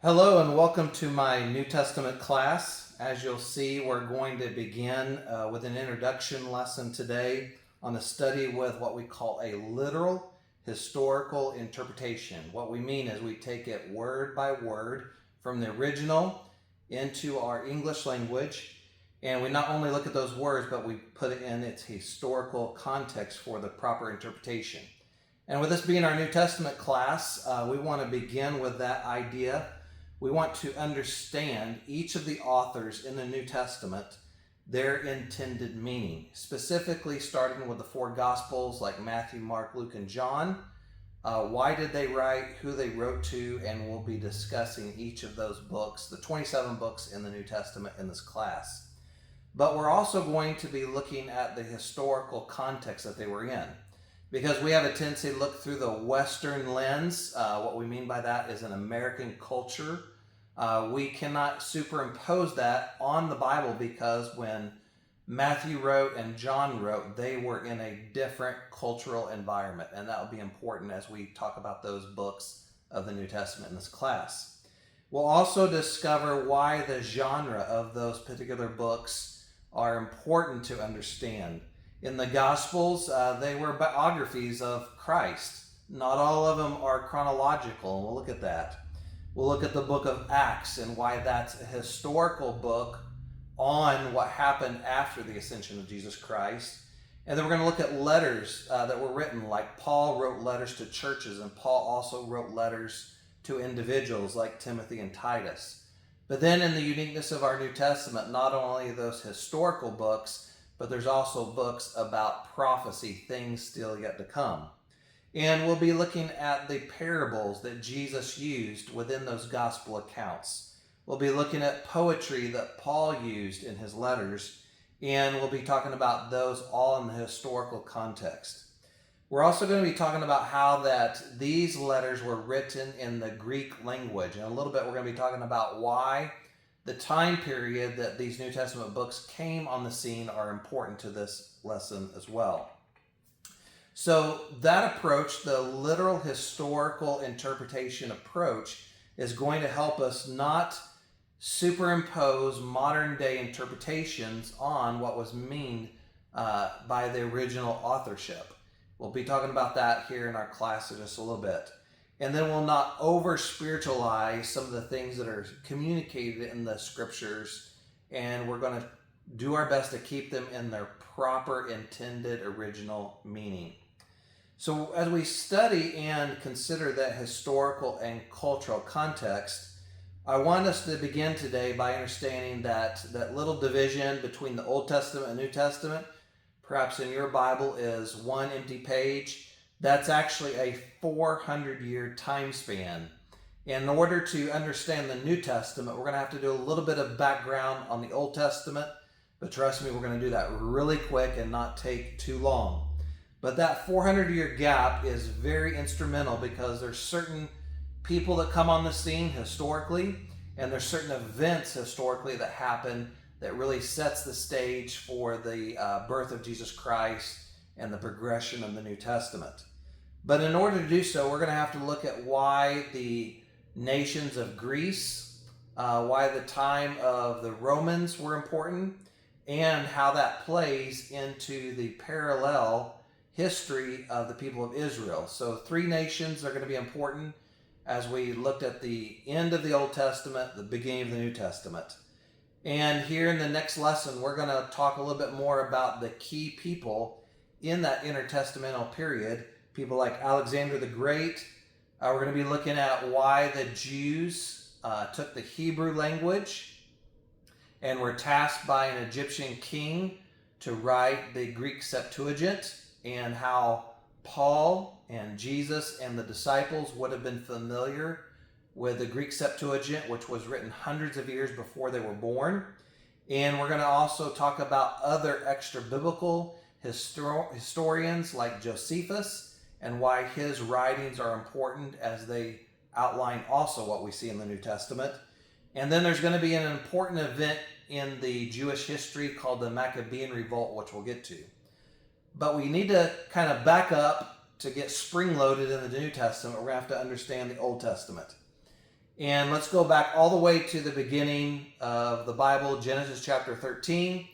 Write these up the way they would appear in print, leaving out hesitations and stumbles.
Hello and welcome to my New Testament class. As you'll see, we're going to begin with an introduction lesson today on a study with what we call a literal historical interpretation. What we mean is we take it word by word from the original into our English language, and we not only look at those words, but we put it in its historical context for the proper interpretation. And with this being our New Testament class, we want to begin with that idea. We want to understand each of the authors in the New Testament, their intended meaning, specifically starting with the four Gospels like Matthew, Mark, Luke, and John. Why did they write, who they wrote to, and we'll be discussing each of those books, the 27 books in the New Testament in this class. But we're also going to be looking at the historical context that they were in, because we have a tendency to look through the Western lens. What we mean by that is an American culture. We cannot superimpose that on the Bible because when Matthew wrote and John wrote, they were in a different cultural environment, and that will be important as we talk about those books of the New Testament in this class. We'll also discover why the genre of those particular books are important to understand. In the Gospels, they were biographies of Christ. Not all of them are chronological, and we'll look at that. We'll look at the book of Acts and why that's a historical book on what happened after the ascension of Jesus Christ. And then we're going to look at letters that were written, like Paul wrote letters to churches, and Paul also wrote letters to individuals like Timothy and Titus. But then in the uniqueness of our New Testament, not only those historical books, but there's also books about prophecy, things still yet to come. And we'll be looking at the parables that Jesus used within those gospel accounts. We'll be looking at poetry that Paul used in his letters, and we'll be talking about those all in the historical context. We're also going to be talking about how that these letters were written in the Greek language. And a little bit we're going to be talking about why the time period that these New Testament books came on the scene are important to this lesson as well. So that approach, the literal historical interpretation approach, is going to help us not superimpose modern day interpretations on what was meant by the original authorship. We'll be talking about that here in our class in just a little bit. And then we'll not over-spiritualize some of the things that are communicated in the scriptures, and we're going to do our best to keep them in their proper intended original meaning. So as we study and consider that historical and cultural context, I want us to begin today by understanding that little division between the Old Testament and New Testament, perhaps in your Bible, is one empty page. That's actually a 400-year time span. In order to understand the New Testament, we're going to have to do a little bit of background on the Old Testament, but trust me, we're going to do that really quick and not take too long. But that 400-year gap is very instrumental because there's certain people that come on the scene historically, and there's certain events historically that happen that really sets the stage for the birth of Jesus Christ and the progression of the New Testament. But in order to do so, we're going to have to look at why the nations of Greece, why the time of the Romans were important, and how that plays into the parallel history of the people of Israel. So 3 nations are going to be important as we looked at the end of the Old Testament, the beginning of the New Testament. And here in the next lesson, we're going to talk a little bit more about the key people in that intertestamental period, people like Alexander the Great. We're going to be looking at why the Jews took the Hebrew language and were tasked by an Egyptian king to write the Greek Septuagint, and how Paul and Jesus and the disciples would have been familiar with the Greek Septuagint, which was written hundreds of years before they were born. And we're going to also talk about other extra biblical historians like Josephus and why his writings are important as they outline also what we see in the New Testament. And then there's going to be an important event in the Jewish history called the Maccabean Revolt, which we'll get to. But we need to kind of back up to get spring-loaded in the New Testament. We're going to have to understand the Old Testament. And let's go back all the way to the beginning of the Bible, Genesis chapter 13.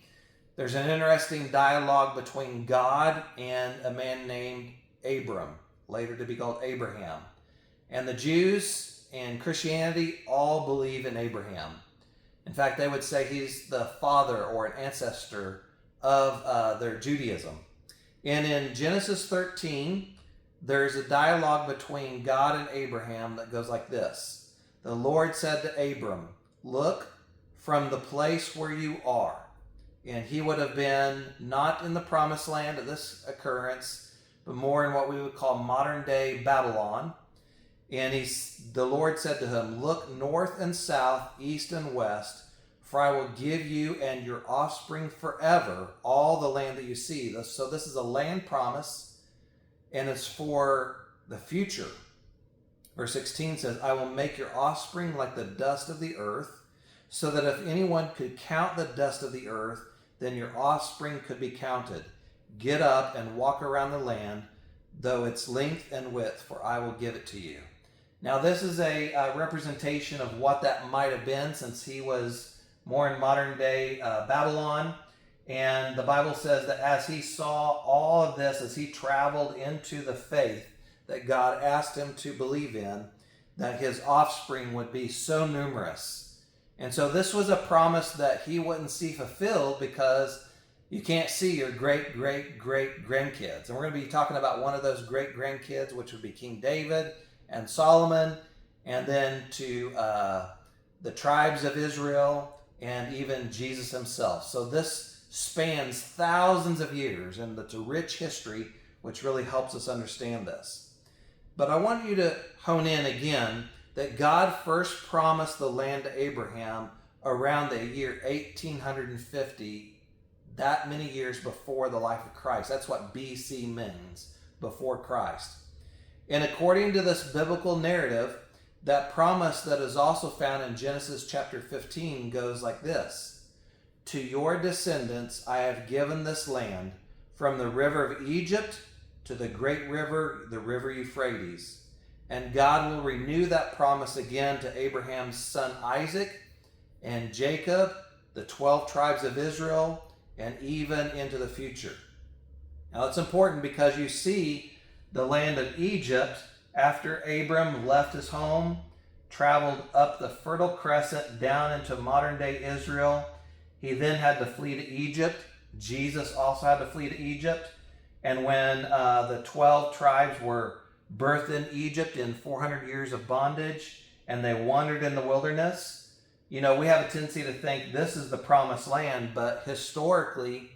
There's an interesting dialogue between God and a man named Abram, later to be called Abraham. And the Jews and Christianity all believe in Abraham. In fact, they would say he's the father or an ancestor of their Judaism. And in Genesis 13, there's a dialogue between God and Abraham that goes like this. The Lord said to Abram, "Look from the place where you are." And he would have been not in the promised land at this occurrence, but more in what we would call modern day Babylon. And the Lord said to him, "Look north and south, east and west, for I will give you and your offspring forever all the land that you see." So this is a land promise, and it's for the future. Verse 16 says, "I will make your offspring like the dust of the earth, so that if anyone could count the dust of the earth, then your offspring could be counted. Get up and walk around the land, though its length and width, for I will give it to you." Now this is a representation of what that might have been, since he was more in modern day Babylon. And the Bible says that as he saw all of this, as he traveled into the faith that God asked him to believe in, that his offspring would be so numerous. And so this was a promise that he wouldn't see fulfilled, because you can't see your great-great-great-grandkids. And we're going to be talking about one of those great-grandkids, which would be King David and Solomon, and then to the tribes of Israel, and even Jesus himself. So this spans thousands of years, and it's a rich history, which really helps us understand this. But I want you to hone in again that God first promised the land to Abraham around the year 1850, that many years before the life of Christ. That's what BC means, before Christ. And according to this biblical narrative, that promise that is also found in Genesis chapter 15 goes like this: "To your descendants I have given this land, from the river of Egypt to the great river, the river Euphrates." And God will renew that promise again to Abraham's son Isaac and Jacob, the 12 tribes of Israel, and even into the future. Now it's important because you see the land of Egypt, after Abram left his home, traveled up the Fertile Crescent down into modern day Israel. He then had to flee to Egypt. Jesus also had to flee to Egypt. And when the 12 tribes were birthed in Egypt in 400 years of bondage, and they wandered in the wilderness, we have a tendency to think this is the promised land, but historically,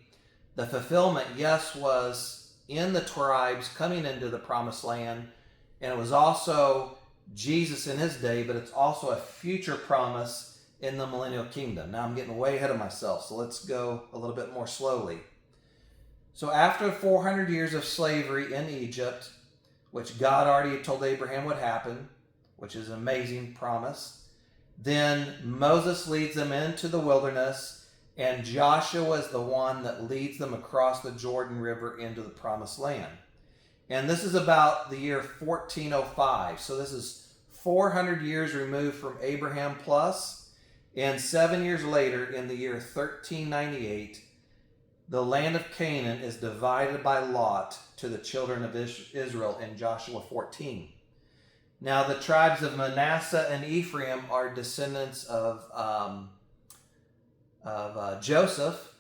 the fulfillment, yes, was in the tribes coming into the promised land, and it was also Jesus in his day, but it's also a future promise in the millennial kingdom. Now I'm getting way ahead of myself, so let's go a little bit more slowly. So after 400 years of slavery in Egypt, which God already told Abraham would happen, which is an amazing promise, then Moses leads them into the wilderness, and Joshua is the one that leads them across the Jordan River into the promised land. And this is about the year 1405. So this is 400 years removed from Abraham plus. And 7 years later, in the year 1398, the land of Canaan is divided by lot to the children of Israel in Joshua 14. Now the tribes of Manasseh and Ephraim are descendants of Joseph.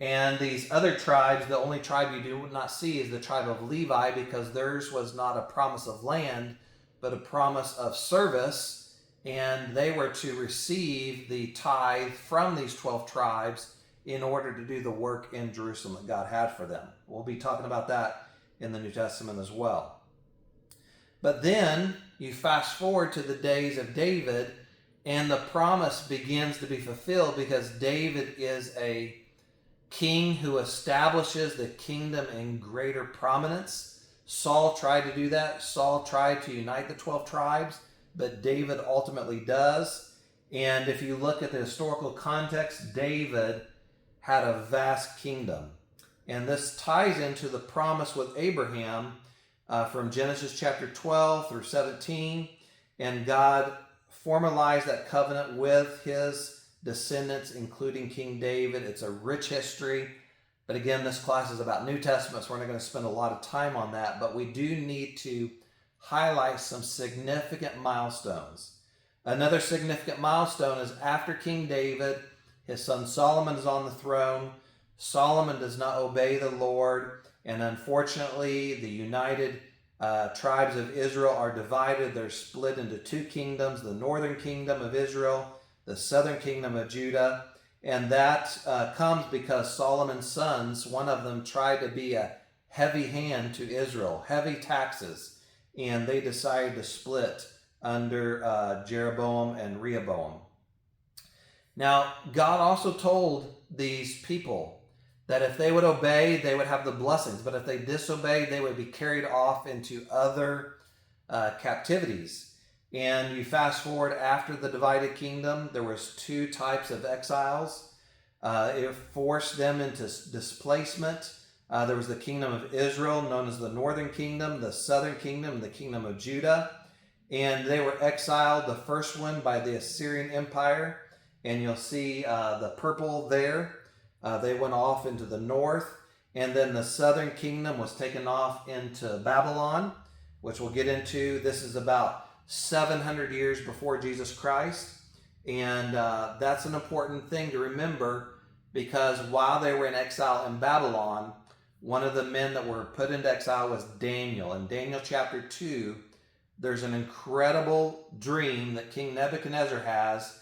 And these other tribes, the only tribe you do not see is the tribe of Levi, because theirs was not a promise of land, but a promise of service. And they were to receive the tithe from these 12 tribes in order to do the work in Jerusalem that God had for them. We'll be talking about that in the New Testament as well. But then you fast forward to the days of David, and the promise begins to be fulfilled, because David is a king who establishes the kingdom in greater prominence. Saul tried to do that. Saul tried to unite the 12 tribes, but David ultimately does. And if you look at the historical context, David had a vast kingdom. And this ties into the promise with Abraham from Genesis chapter 12 through 17. And God formalized that covenant with his descendants, including King David. It's a rich history. But again, this class is about New Testament, so we're not going to spend a lot of time on that. But we do need to highlight some significant milestones. Another significant milestone is after King David, his son Solomon is on the throne. Solomon does not obey the Lord, and unfortunately, the united tribes of Israel are divided. They're split into two kingdoms, the northern kingdom of Israel, the southern kingdom of Judah. And that comes because Solomon's sons, one of them tried to be a heavy hand to Israel, heavy taxes, and they decided to split under Jeroboam and Rehoboam. Now, God also told these people that if they would obey, they would have the blessings, but if they disobeyed, they would be carried off into other captivities. And you fast forward after the divided kingdom, there was two types of exiles. It forced them into displacement. There was the kingdom of Israel, known as the northern kingdom, the southern kingdom, the kingdom of Judah. And they were exiled, the first one by the Assyrian Empire. And you'll see the purple there. They went off into the north. And then the southern kingdom was taken off into Babylon, which we'll get into. This is about 700 years before Jesus Christ. And that's an important thing to remember, because while they were in exile in Babylon, one of the men that were put into exile was Daniel. In Daniel chapter 2, there's an incredible dream that King Nebuchadnezzar has.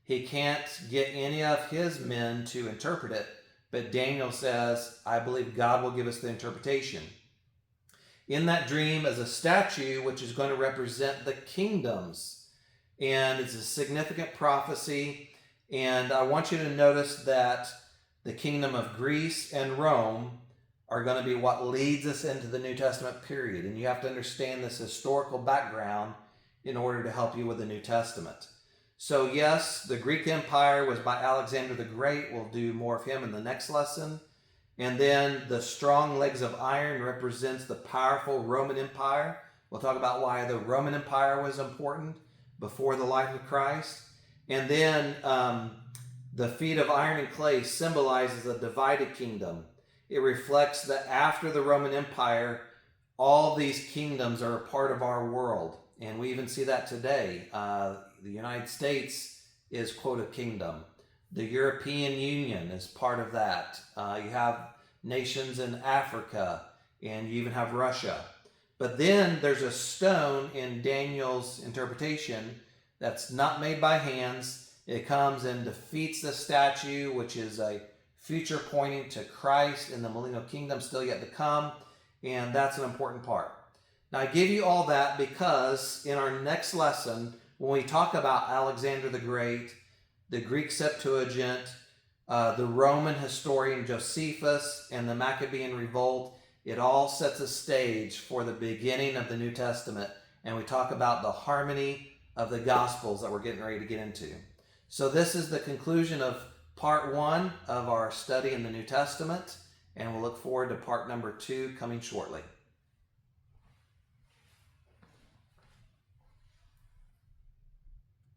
He can't get any of his men to interpret it, but Daniel says, I believe God will give us the interpretation. In that dream is a statue which is going to represent the kingdoms. And it's a significant prophecy. And I want you to notice that the kingdom of Greece and Rome are going to be what leads us into the New Testament period. And you have to understand this historical background in order to help you with the New Testament. So yes, the Greek Empire was by Alexander the Great. We'll do more of him in the next lesson. And then the strong legs of iron represents the powerful Roman Empire. We'll talk about why the Roman Empire was important before the life of Christ. And then the feet of iron and clay symbolizes a divided kingdom. It reflects that after the Roman Empire, all these kingdoms are a part of our world. And we even see that today. The United States is, quote, a kingdom. The European Union is part of that. You have nations in Africa, and you even have Russia. But then there's a stone in Daniel's interpretation that's not made by hands. It comes and defeats the statue, which is a future pointing to Christ in the millennial kingdom still yet to come. And that's an important part. Now, I give you all that because in our next lesson, when we talk about Alexander the Great, the Greek Septuagint, the Roman historian Josephus, and the Maccabean Revolt, it all sets a stage for the beginning of the New Testament. And we talk about the harmony of the Gospels that we're getting ready to get into. So this is the conclusion of part 1 of our study in the New Testament. And we'll look forward to part number 2 coming shortly.